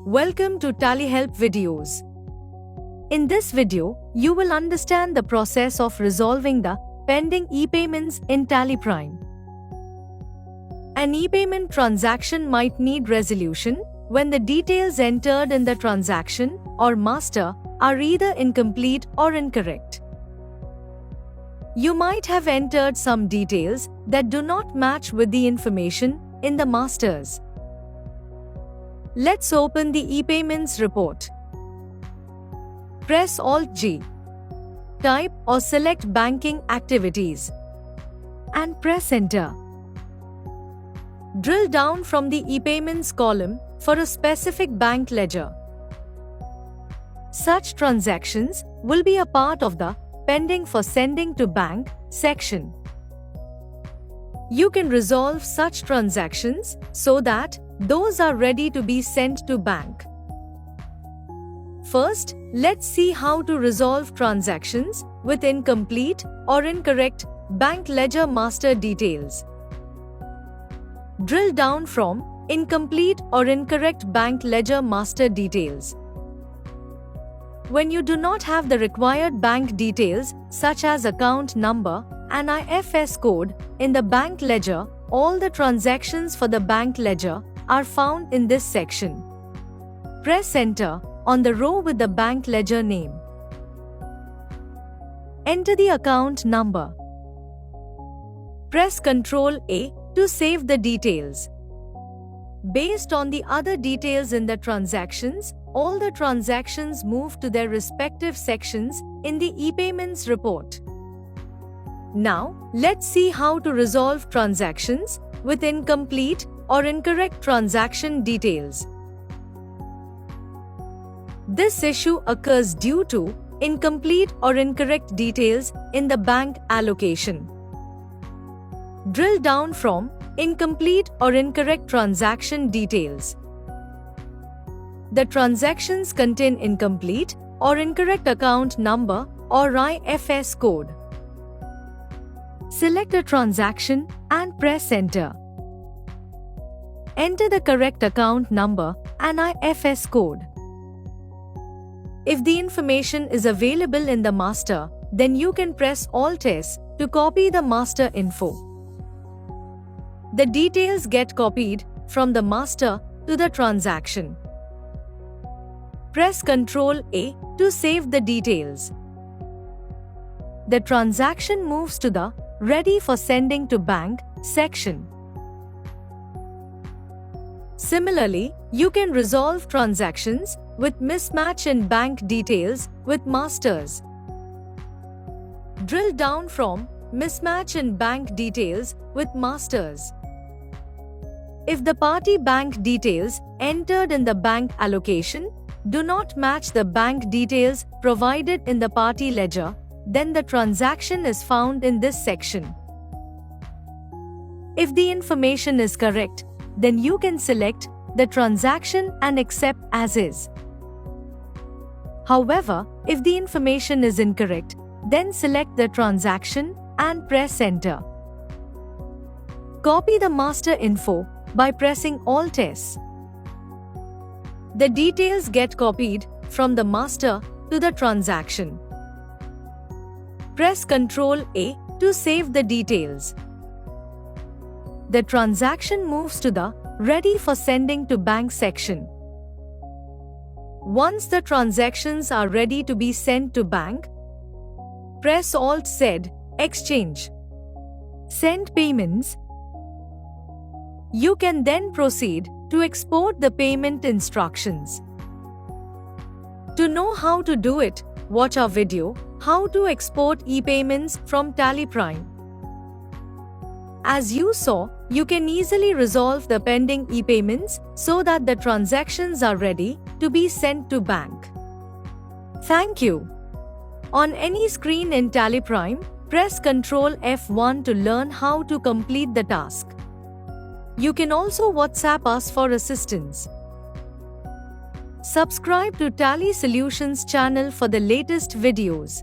Welcome to TallyHelp videos. In this video, you will understand the process of resolving the pending e-payments in TallyPrime. An e-payment transaction might need resolution when the details entered in the transaction or master are either incomplete or incorrect. You might have entered some details that do not match with the information in the masters. Let's open the e-payments report. Press Alt-G. Type or select banking activities and press Enter. Drill down from the e-payments column for a specific bank ledger. Such transactions will be a part of the Pending for Sending to Bank section. You can resolve such transactions so that those are ready to be sent to bank. First, let's see how to resolve transactions with incomplete or incorrect bank ledger master details. Drill down from Incomplete or Incorrect Bank Ledger Master Details. When you do not have the required bank details, such as account number and IFS code, in the bank ledger, all the transactions for the bank ledger are found in this section. Press Enter on the row with the bank ledger name. Enter the account number. Press Ctrl-A to save the details. Based on the other details in the transactions, all the transactions move to their respective sections in the e-payments report. Now, let's see how to resolve transactions with incomplete or incorrect transaction details. This issue occurs due to incomplete or incorrect details in the bank allocation. Drill down from Incomplete or Incorrect Transaction Details. The transactions contain incomplete or incorrect account number or IFS code. Select a transaction and press Enter. Enter the correct account number and IFS code. If the information is available in the master, then you can press Alt-S to copy the master info. The details get copied from the master to the transaction. Press Ctrl-A to save the details. The transaction moves to the Ready for Sending to Bank section. Similarly, you can resolve transactions with mismatch in bank details with masters. Drill down from Mismatch in Bank Details with Masters. If the party bank details entered in the bank allocation do not match the bank details provided in the party ledger, then the transaction is found in this section. If the information is correct, then you can select the transaction and accept as is. However, if the information is incorrect, then select the transaction and press Enter. Copy the master info by pressing Alt-S. The details get copied from the master to the transaction. Press Ctrl-A to save the details. The transaction moves to the Ready for Sending to Bank section. Once the transactions are ready to be sent to bank, press Alt-Z, Exchange, Send Payments. You can then proceed to export the payment instructions. To know how to do it, watch our video, How to Export e-payments from TallyPrime. As you saw, you can easily resolve the pending e-payments so that the transactions are ready to be sent to bank. Thank you. On any screen in TallyPrime, press Ctrl F1 to learn how to complete the task. You can also WhatsApp us for assistance. Subscribe to Tally Solutions channel for the latest videos.